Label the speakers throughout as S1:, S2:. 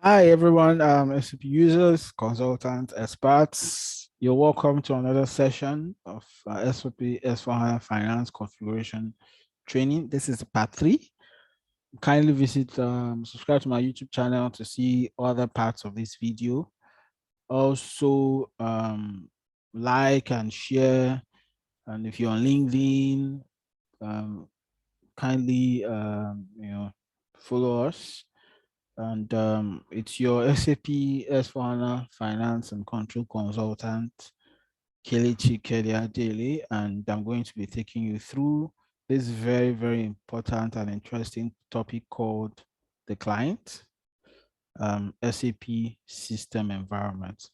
S1: Hi everyone, SAP users, consultants, experts. You're welcome to another session of SAP S/4HANA Finance Configuration Training. This is part 3. Kindly visit, subscribe to my YouTube channel to see other parts of this video. Also, like and share. And if you're on LinkedIn, kindly, follow us. And it's your SAP S/4HANA Finance and Control Consultant, Kelechi daily, and I'm going to be taking you through this very, very important and interesting topic called the client, SAP system environment.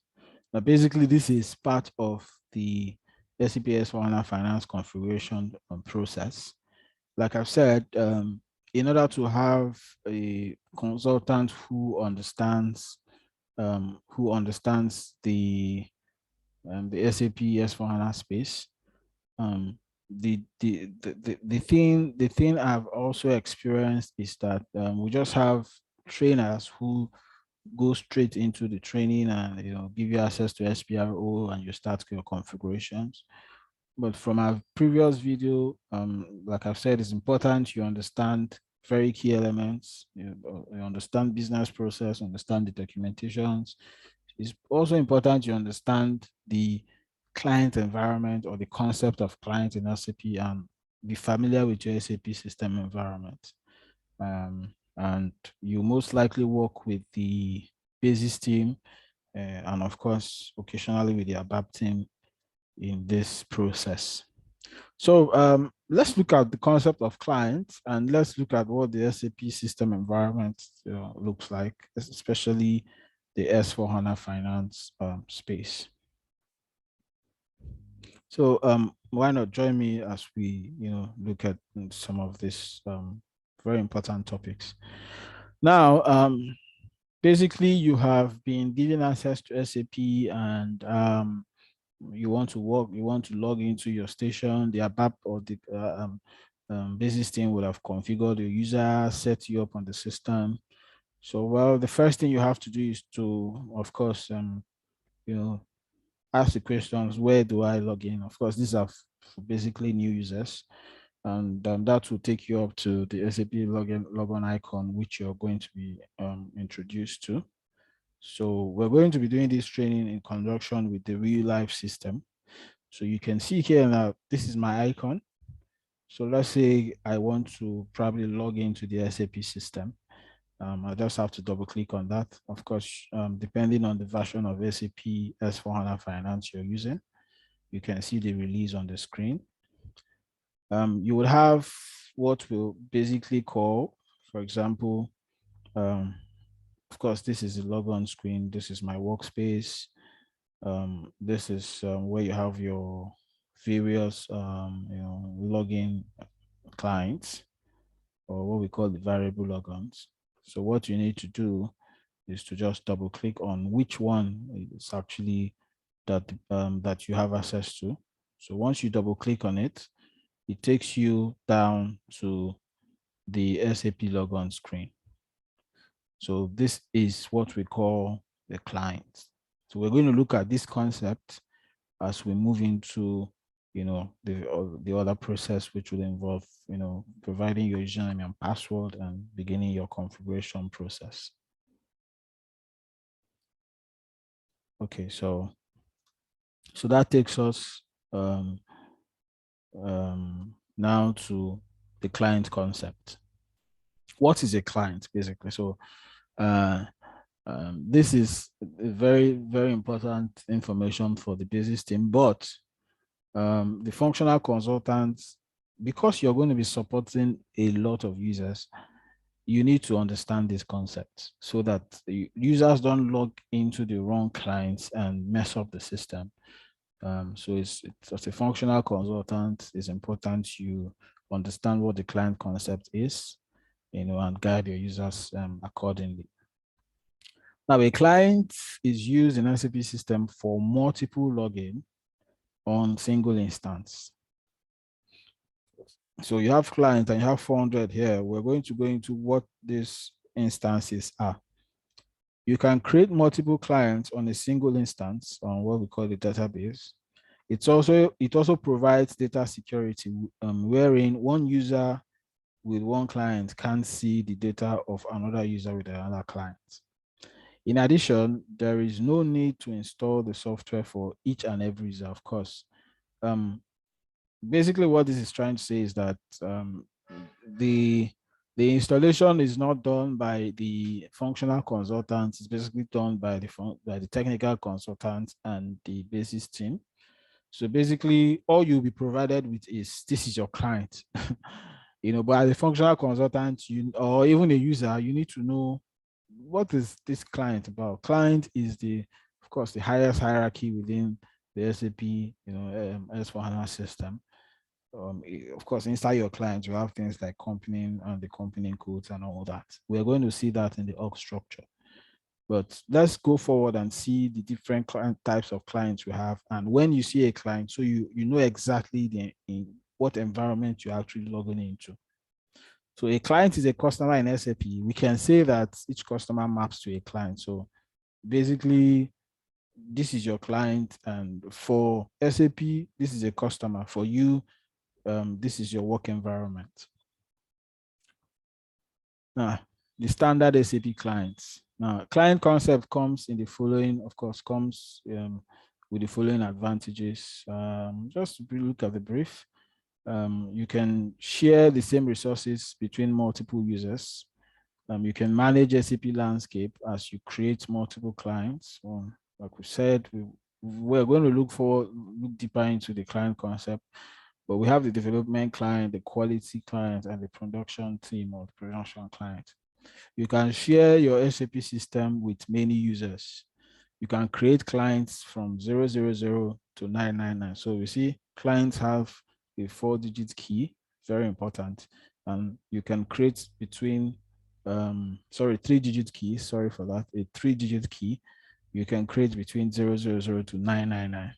S1: Now, basically, this is part of the SAP S/4HANA Finance configuration process. Like I've said, in order to have a consultant who understands the SAP S/4HANA space, the thing I've also experienced is that we just have trainers who go straight into the training and give you access to SPRO and you start your configurations. But from our previous video, like I've said, it's important you understand very key elements, you understand business process, understand the documentations. It's also important you understand the client environment or the concept of client in SAP and be familiar with your SAP system environment. And you most likely work with the basis team and of course, occasionally with the ABAP team in this process. So let's look at the concept of clients and let's look at what the SAP system environment looks like, especially the S/4HANA Finance space. So why not join me as we look at some of these very important topics. Now, basically, you have been given access to SAP and you want to log into your station, the ABAP or the business team would have configured your user, set you up on the system. So, well, the first thing you have to do is to, of course, ask the questions, where do I log in? Of course, these are for basically new users. And that will take you up to the SAP logon icon, which you're going to be introduced to. So we're going to be doing this training in conjunction with the real life system. So you can see here now, this is my icon. So let's say I want to probably log into the SAP system. I just have to double click on that. Of course, depending on the version of SAP S/4HANA Finance you're using, you can see the release on the screen. You will have what we'll basically call, for example, of course, this is the logon screen. This is my workspace. This is where you have your various login clients, or what we call the variable logons. So what you need to do is to just double click on which one is actually that you have access to. So once you double click on it, it takes you down to the SAP logon screen. So this is what we call the client. So we're going to look at this concept as we move into the other process, which will involve providing your username and password and beginning your configuration process. Okay, so that takes us now to the client concept. What is a client, basically? So this is very, very important information for the business team, but the functional consultants, because you're going to be supporting a lot of users, you need to understand this concept so that the users don't log into the wrong clients and mess up the system. So it's as a functional consultant, it's important you understand what the client concept is, and guide your users accordingly. Now, a client is used in SAP system for multiple login on single instance. So you have clients and you have 400 here. We're going to go into what these instances are. You can create multiple clients on a single instance on what we call the database. It also provides data security, wherein one user with one client can't see the data of another user with another client. In addition, there is no need to install the software for each and every user, of course. Basically, what this is trying to say is that the the installation is not done by the functional consultants. It's basically done by the technical consultants and the basis team. So basically, all you'll be provided with is this is your client. But as a functional consultant, or even a user, you need to know what is this client about. Client is of course, the highest hierarchy within the SAP, S/4HANA system. Of course, inside your clients, you have things like company and the company codes and all that. We're going to see that in the org structure. But let's go forward and see the different client types of clients we have. And when you see a client, so you know exactly in what environment you're actually logging into. So a client is a customer in SAP. We can say that each customer maps to a client. So basically, this is your client, and for SAP, this is a customer. For you, this is your work environment. Now, the standard SAP clients. Now, client concept comes in the following, of course, comes with the following advantages. Just to look at the brief, you can share the same resources between multiple users. You can manage SAP landscape as you create multiple clients. Like we said, we're going to look deeper into the client concept, but we have the development client, the quality client, and the production team or the production client. You can share your SAP system with many users. You can create clients from 000 to 999. So we see clients have a 4-digit key, very important. And you can create between, 3-digit key, sorry for that, a 3-digit key. You can create between 000 to 999.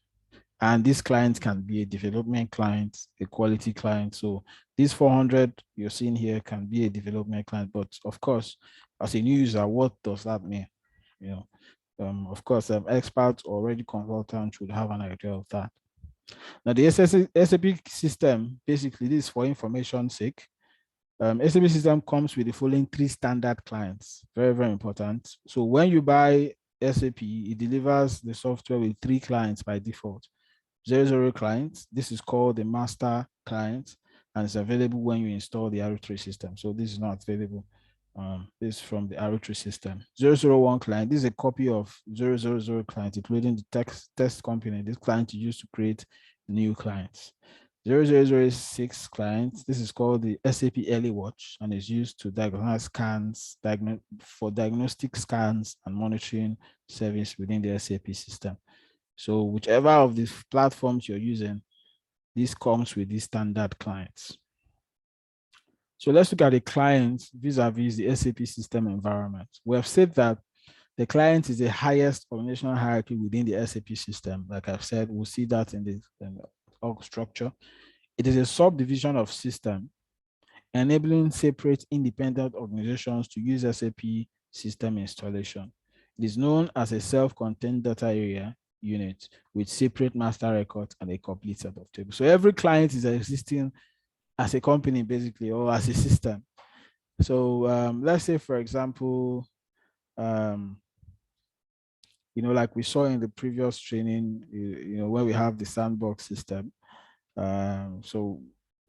S1: And this client can be a development client, a quality client. So this 400 you're seeing here can be a development client. But of course, as a new user, what does that mean? Of course, experts or already consultants should have an idea of that. Now, the SAP system, basically, this is for information sake. SAP system comes with the following 3 standard clients. Very, very important. So when you buy SAP, it delivers the software with 3 clients by default. 00 client, this is called the master client, and it's available when you install the R3 system. So this is not available. This is from the R3 system. 001 client, this is a copy of 000 client, including the test company. This client is used to create new clients. 0006 clients, this is called the SAP Early Watch, and is used to diagnose scans, for diagnostic scans and monitoring service within the SAP system. So whichever of these platforms you're using, this comes with these standard clients. So let's look at the clients vis-a-vis the SAP system environment. We have said that the client is the highest organizational hierarchy within the SAP system. Like I've said, we'll see that in the org structure. It is a subdivision of system, enabling separate independent organizations to use SAP system installation. It is known as a self-contained data area unit with separate master records and a complete set of tables. So every client is existing as a company, basically, or as a system. So let's say, for example, like we saw in the previous training, when we have the sandbox system. So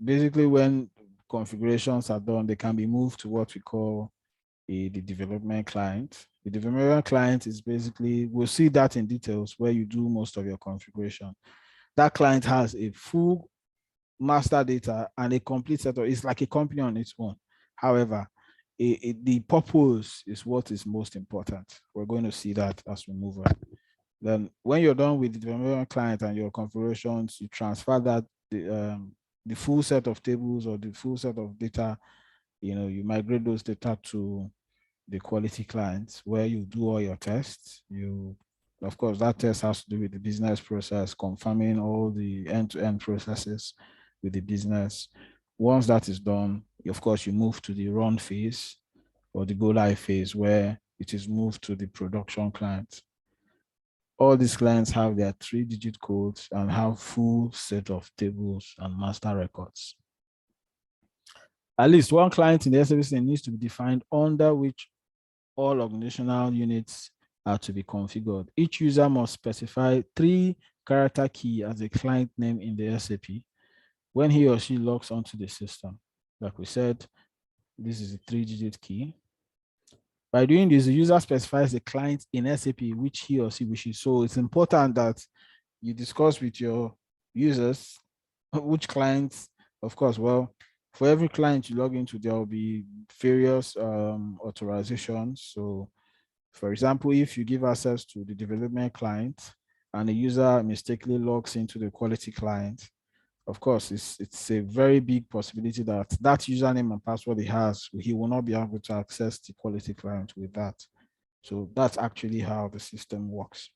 S1: basically, when configurations are done, they can be moved to what we call the development client. The development client is basically, we'll see that in details where you do most of your configuration. That client has a full master data and a complete set of, it's like a company on its own. However, the purpose is what is most important. We're going to see that as we move on. Then when you're done with the development client and your configurations, you transfer that the full set of tables or the full set of data, you migrate those data to the quality clients where you do all your tests. Of course, that test has to do with the business process, confirming all the end-to-end processes with the business. Once that is done, of course, you move to the run phase or the go live phase where it is moved to the production client. All these clients have their 3-digit codes and have full set of tables and master records. At least one client in the SAP system needs to be defined under which all organizational units are to be configured. Each user must specify 3-character key as a client name in the SAP when he or she logs onto the system. Like we said, this is a 3-digit key. By doing this, the user specifies the client in SAP which he or she wishes. So it's important that you discuss with your users which clients, of course, well, for every client you log into, there will be various authorizations. So for example, if you give access to the development client and the user mistakenly logs into the quality client, of course, it's a very big possibility that that username and password he has, he will not be able to access the quality client with that. So that's actually how the system works.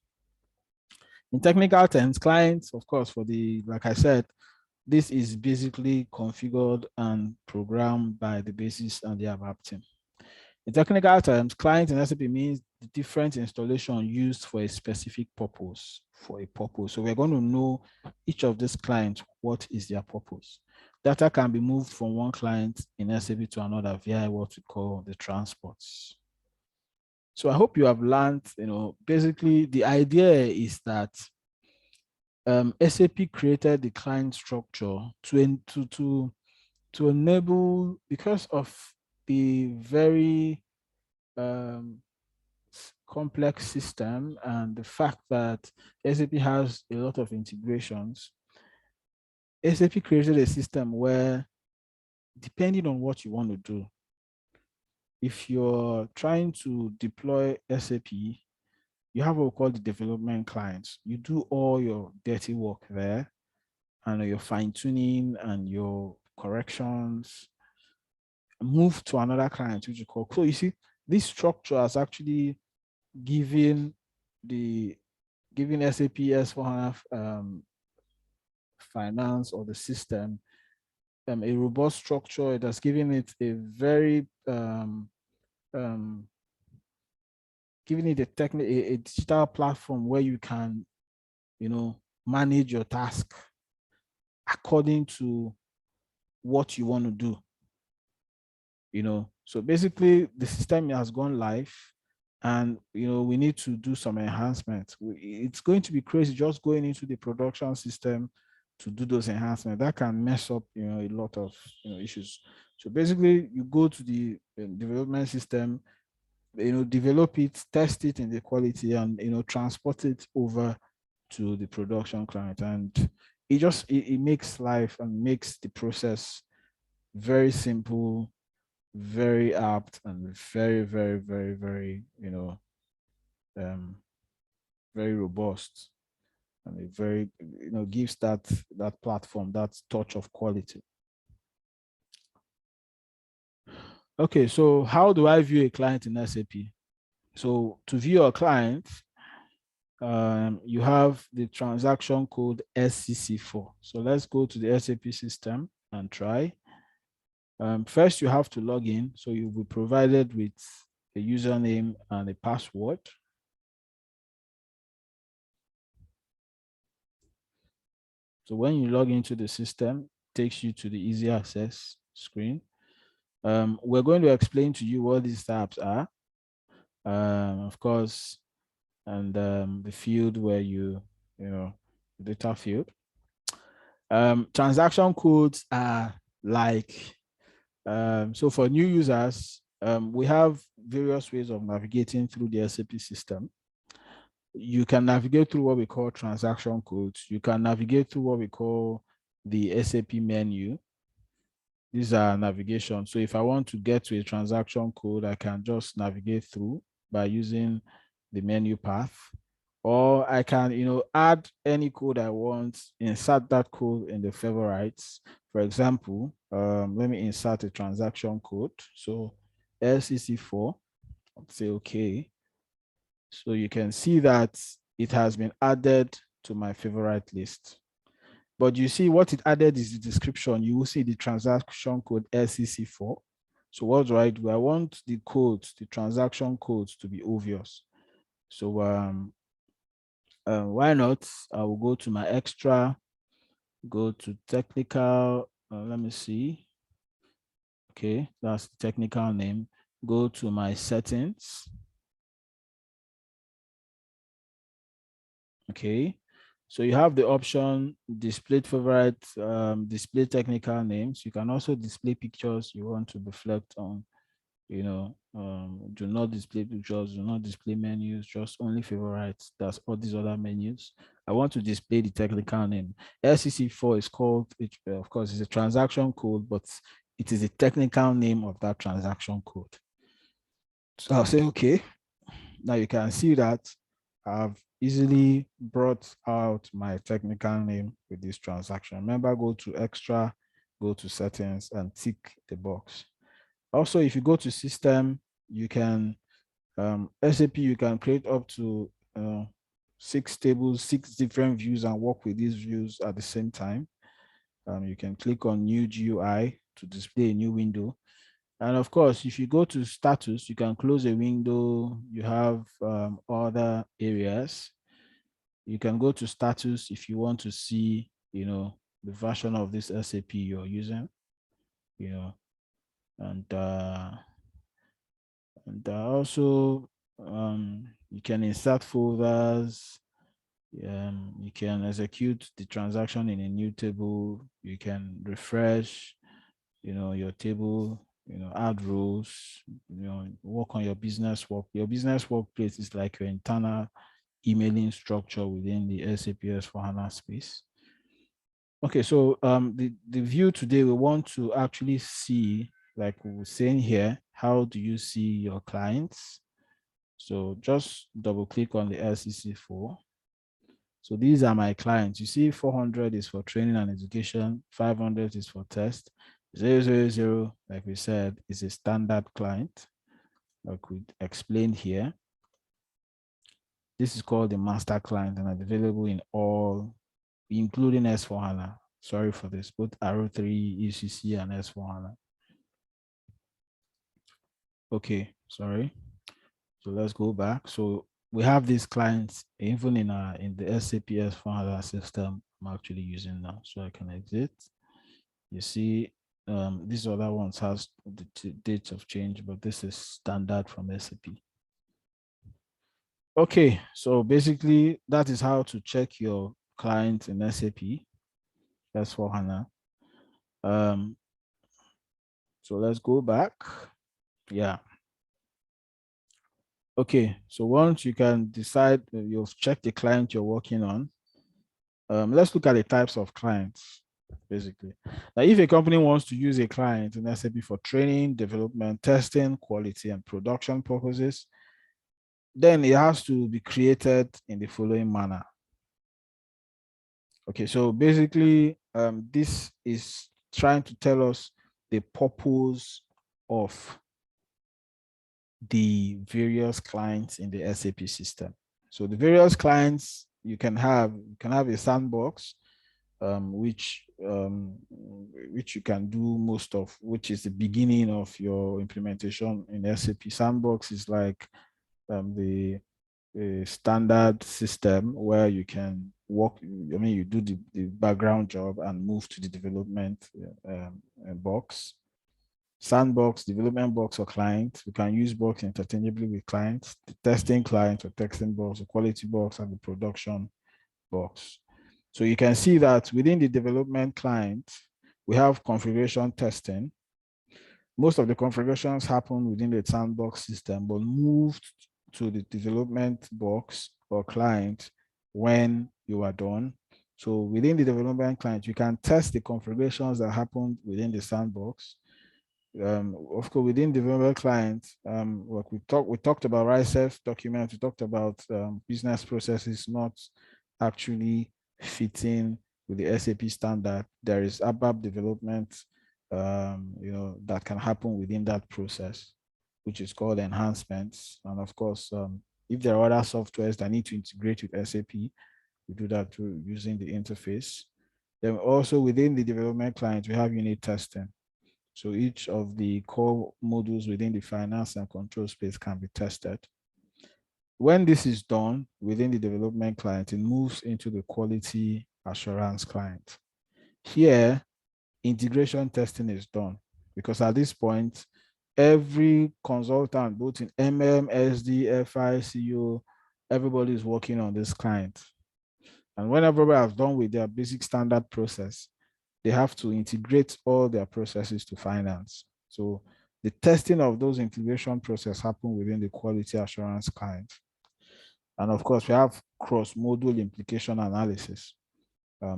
S1: In technical terms, clients, of course, like I said, this is basically configured and programmed by the basis and the ABAP team. In technical terms, client in SAP means the different installation used for a specific purpose, So we're going to know each of these clients, what is their purpose. Data can be moved from one client in SAP to another via what we call the transports. So I hope you have learned, basically the idea is that SAP created the client structure to enable, because of the very complex system and the fact that SAP has a lot of integrations, SAP created a system where, depending on what you want to do, if you're trying to deploy SAP, you have what we call the development clients. You do all your dirty work there and your fine tuning and your corrections, move to another client, which you call. So you see, this structure has actually given SAP S/4HANA finance or the system a robust structure. It has given it a very giving it a digital platform where you can, manage your task according to what you want to do. So basically the system has gone live, and we need to do some enhancements. It's going to be crazy just going into the production system to do those enhancements. That can mess up a lot of issues. So basically you go to the development system, develop it, test it in the quality, and transport it over to the production client. And it makes life and makes the process very simple, very apt, and very, very, very, very, very robust, and it very, gives that platform, that touch of quality. Okay, so how do I view a client in SAP? So to view a client, you have the transaction code SCC4. So let's go to the SAP system and try. First, you have to log in. So you'll be provided with a username and a password. So when you log into the system, it takes you to the easy access screen. We're going to explain to you what these tabs are, of course, and the field where data field. Transaction codes are like, so for new users, we have various ways of navigating through the SAP system. You can navigate through what we call transaction codes. You can navigate through what we call the SAP menu. These are navigation. So if I want to get to a transaction code, I can just navigate through by using the menu path, or I can, add any code I want, insert that code in the favorites. For example, let me insert a transaction code. So LCC4, I'll say okay. So you can see that it has been added to my favorite list. But you see what it added is the description. You will see the transaction code LCC4. So what do? I want the codes, the transaction codes to be obvious. So why not? I will go to my extra, go to technical. Let me see. Okay, that's the technical name. Go to my settings. Okay, so you have the option display favorite, display technical names. You can also display pictures you want to reflect on. Do not display pictures, do not display menus, just only favorites. That's all these other menus. I want to display the technical name. SEC4 is called, of course, it's a transaction code, but it is the technical name of that transaction code. So I'll say, okay, now you can see that I've easily brought out my technical name with this transaction. Remember, go to extra, go to settings and tick the box. Also, if you go to system, you can, SAP, you can create up to 6 tables, 6 different views and work with these views at the same time. You can click on new GUI to display a new window. And of course, if you go to status, you can close a window. You have other areas. You can go to status if you want to see, the version of this SAP you're using, and also you can insert folders. You can execute the transaction in a new table. You can refresh, your table, add rows, work on your business work. Your business workplace is like your internal emailing structure within the SAP S/4HANA space. Okay, so the view today, we want to actually see, like we were saying here, how do you see your clients? So just double click on the LCC4. So these are my clients. You see 400 is for training and education, 500 is for test, 000, like we said, is a standard client, like we explained here. This is called the master client and available in all, including S/4HANA. Sorry for this, both RO3, ECC, and S/4HANA. Okay, sorry. So let's go back. So we have these clients even in the SAP S/4HANA system I'm actually using now. So I can exit. You see, these other ones has the dates of change, but this is standard from SAP. Okay, so basically that is how to check your client in SAP S/4HANA. So let's go back. Yeah. Okay, so once you can decide, you've checked the client you're working on, let's look at the types of clients, basically. Now, if a company wants to use a client in SAP for training, development, testing, quality, and production purposes, then it has to be created in the following manner. Okay, so basically, this is trying to tell us the purpose of the various clients in the SAP system. So the various clients you can have a sandbox, which you can do most of, which is the beginning of your implementation in SAP. Sandbox is like the standard system where you can work. I mean, you do the background job and move to the development box. Sandbox, development box, or client. We can use box interchangeably with clients, the testing client or testing box, the quality box, and the production box. So you can see that within the development client, we have configuration testing. Most of the configurations happen within the sandbox system, but moved to the development box or client when you are done. So within the development client, you can test the configurations that happened within the sandbox. Of course, within developer clients, like we talked about RISEF documents, we talked about business processes not actually fitting with the SAP standard. There is ABAP development, that can happen within that process, which is called enhancements. And of course, if there are other softwares that need to integrate with SAP, we do that through using the interface. Then also within the development client, we have unit testing. So each of the core modules within the finance and control space can be tested. When this is done within the development client, it moves into the quality assurance client. Here, integration testing is done because at this point, every consultant, both in MM, SD, FI, CO, everybody is working on this client. And when everybody has done with their basic standard process, they have to integrate all their processes to finance. So the testing of those integration process happen within the quality assurance client. And of course, we have cross-module implication analysis.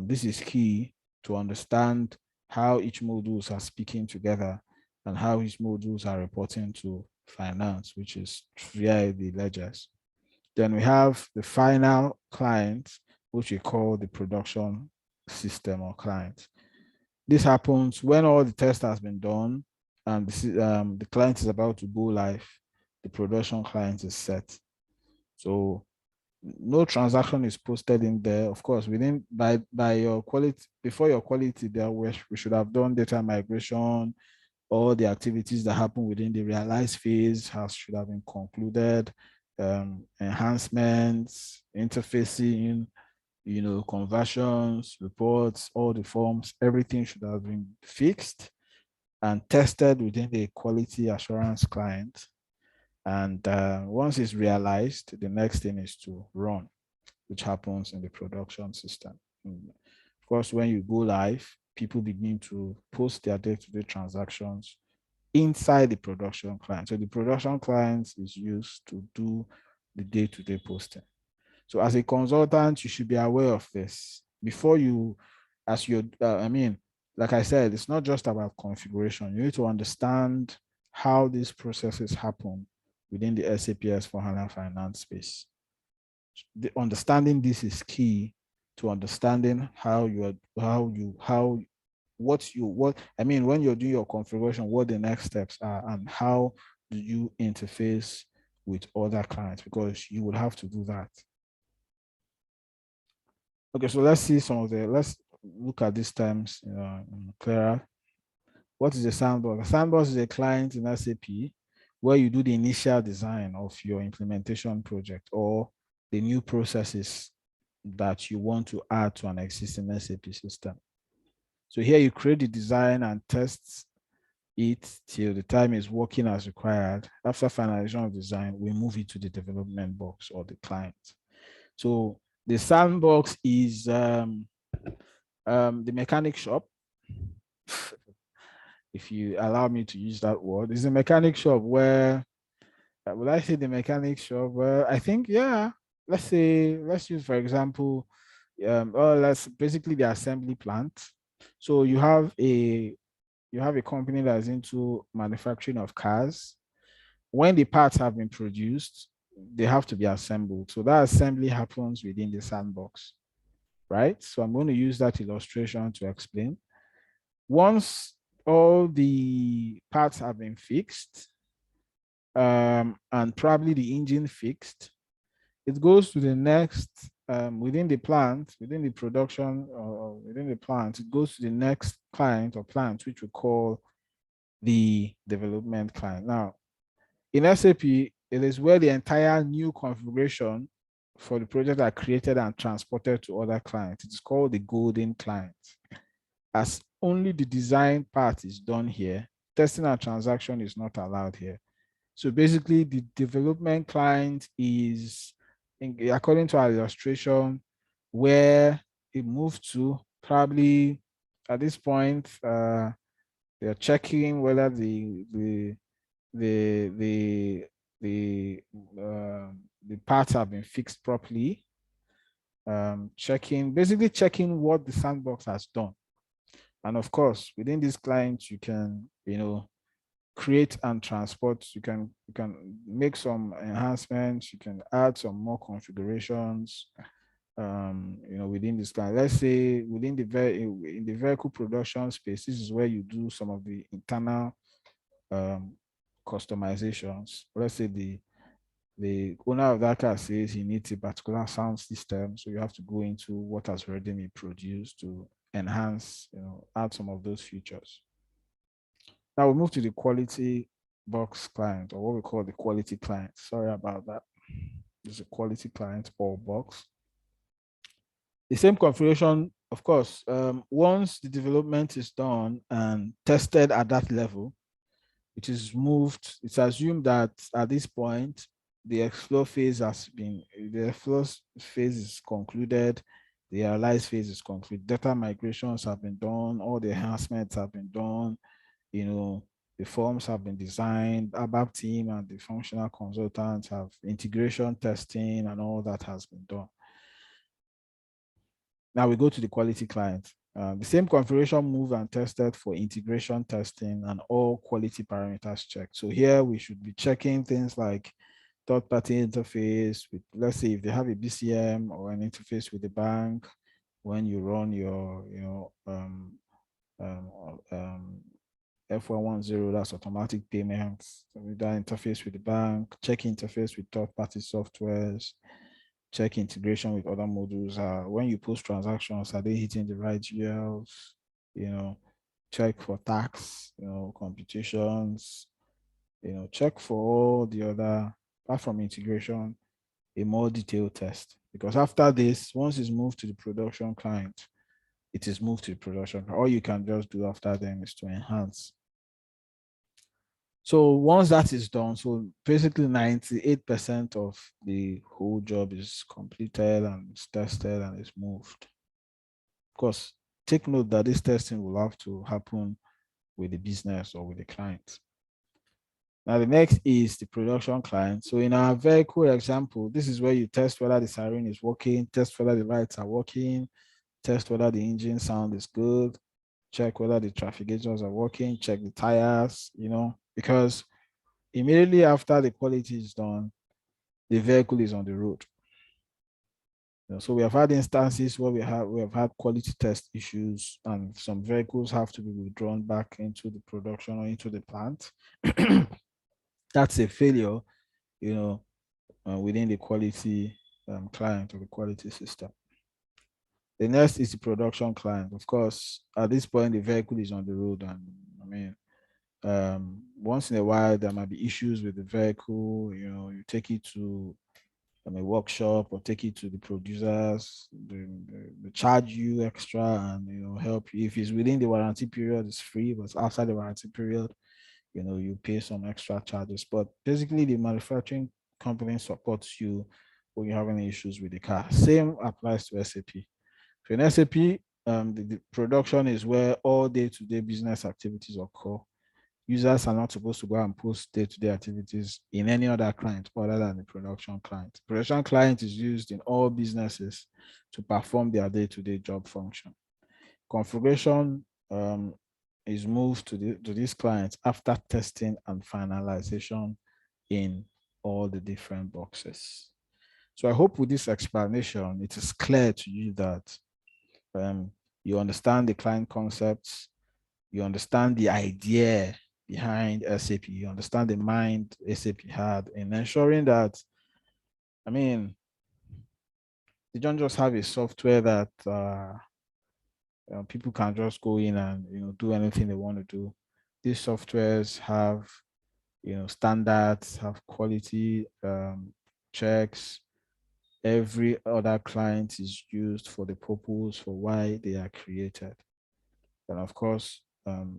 S1: This is key to understand how each modules are speaking together and how each modules are reporting to finance, which is via the ledgers. Then we have the final client, which we call the production system or client. This happens when all the test has been done and the client is about to go live. The production client is set. So no transaction is posted in there. Of course, within by your quality, before your quality there, we should have done data migration. All the activities that happen within the realize phase should have been concluded. Enhancements, interfacing, conversions, reports, all the forms, everything should have been fixed and tested within the quality assurance client. And once it's realized, the next thing is to run, which happens in the production system. Of course, when you go live, people begin to post their day-to-day transactions inside the production client. So the production client is used to do the day-to-day posting. So as a consultant, you should be aware of this before you, as you, like I said, it's not just about configuration. You need to understand how these processes happen within the SAP S/4HANA finance space. Understanding this is key to understanding when you're doing your configuration, what the next steps are and how do you interface with other clients, because you would have to do that. Okay, so let's look at these terms clearer. What is a sandbox? A sandbox is a client in SAP where you do the initial design of your implementation project or the new processes that you want to add to an existing SAP system. So here you create the design and test it till the time is working as required. After finalization of design, we move it to the development box or the client. So the sandbox is the mechanic shop. If you allow me to use that word, it's a mechanic shop where, would I say the mechanic shop? Well, I think, yeah, let's use, for example, let's basically the assembly plant. So you have a company that's into manufacturing of cars. When the parts have been produced, they have to be assembled. So that assembly happens within the sandbox, right? So I'm going to use that illustration to explain. Once all the parts have been fixed, and probably the engine fixed, it goes to the next, within the plant, within the production or within the plant, it goes to the next client or plant, which we call the development client. Now, in SAP, it is where the entire new configuration for the project are created and transported to other clients. It's called the golden client. As only the design part is done here, testing and transaction is not allowed here. So basically, the development client is, according to our illustration, where it moved to, probably at this point, they're checking whether the parts have been fixed properly. Basically checking what the sandbox has done. And of course, within this client, you can, create and transport. You can make some enhancements. You can add some more configurations. Within this client. Let's say within in the vehicle production space, this is where you do some of the internal customizations. Let's say the owner of that car says he needs a particular sound system, so you have to go into what has already been produced to enhance, add some of those features. Now we move to the quality box client, or what we call the quality client. Sorry about that. There's a quality client or box. The same configuration, of course, once the development is done and tested at that level, it is moved. It's assumed that at this point, the explore phase has been, the explore phase is concluded, the analyze phase is concluded, data migrations have been done, all the enhancements have been done, the forms have been designed, ABAP team and the functional consultants have integration testing and all that has been done. Now we go to the quality client. The same configuration moved and tested for integration testing and all quality parameters checked. So here we should be checking things like third-party interface with, let's say if they have a BCM or an interface with the bank, when you run your, F110, that's automatic payments, with that interface with the bank, check interface with third-party softwares, check integration with other modules. When you post transactions, are they hitting the right GLs? Check for tax, computations, check for all the other, apart from integration, a more detailed test. Because after this, once it's moved to the production client, it is moved to the production. All you can just do after them is to enhance. So once that is done, so basically 98% of the whole job is completed and it's tested and it's moved. Of course, take note that this testing will have to happen with the business or with the client. Now the next is the production client. So in our vehicle example, this is where you test whether the siren is working, test whether the lights are working, test whether the engine sound is good, check whether the traffic gauges are working, check the tires, because immediately after the quality is done, the vehicle is on the road. So we have had instances where we have had quality test issues, and some vehicles have to be withdrawn back into the production or into the plant. That's a failure, within the quality client or the quality system. The next is the production client. Of course, at this point, the vehicle is on the road, and once in a while there might be issues with the vehicle. You take it to a workshop or take it to the producers. They charge you extra and help you. If it's within the warranty period, it's free, but outside the warranty period, you pay some extra charges. But basically, the manufacturing company supports you when you have any issues with the car. Same applies to SAP. So in SAP, the production is where all day-to-day business activities occur. Users are not supposed to go and post day-to-day activities in any other client other than the production client. Production client is used in all businesses to perform their day-to-day job function. Configuration is moved to these clients after testing and finalization in all the different boxes. So I hope with this explanation, it is clear to you that you understand the client concepts, you understand the idea behind SAP, you understand the mind SAP had in ensuring that, they don't just have a software that people can just go in and do anything they want to do. These softwares have standards, have quality checks. Every other client is used for the purpose for why they are created. And of course,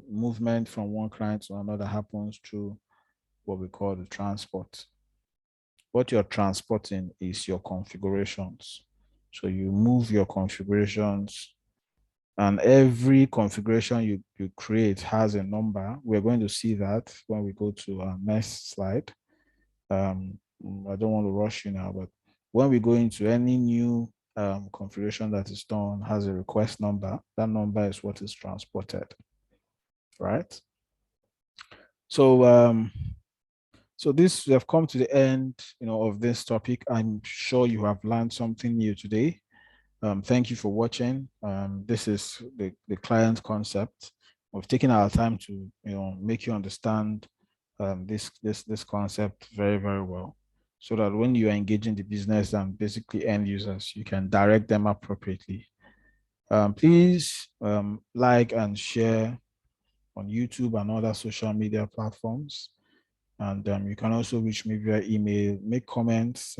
S1: movement from one client to another happens through what we call the transport. What you're transporting is your configurations. So you move your configurations, and every configuration you create has a number. We're going to see that when we go to our next slide. I don't want to rush you now, but when we go into any new configuration that is done has a request number, that number is what is transported, right? So so this, we have come to the end of this topic. I'm sure you have learned something new today. Thank you for watching. This is the client concept. We've taken our time to make you understand this concept very, very well, so that when you are engaging the business and basically end users, you can direct them appropriately. Please like and share on YouTube and other social media platforms. And you can also reach me via email, make comments.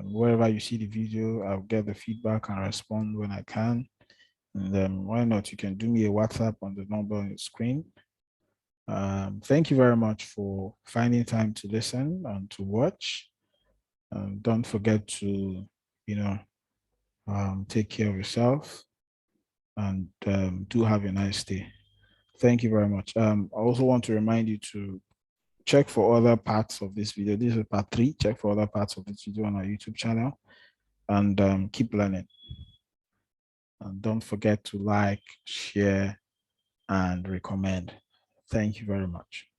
S1: Wherever you see the video, I'll get the feedback and respond when I can. And why not, you can do me a WhatsApp on the number on your screen. Thank you very much for finding time to listen and to watch. Don't forget to, take care of yourself, and do have a nice day. Thank you very much. I also want to remind you to check for other parts of this video. This is part 3. Check for other parts of this video on our YouTube channel, and keep learning. And don't forget to like, share, and recommend. Thank you very much.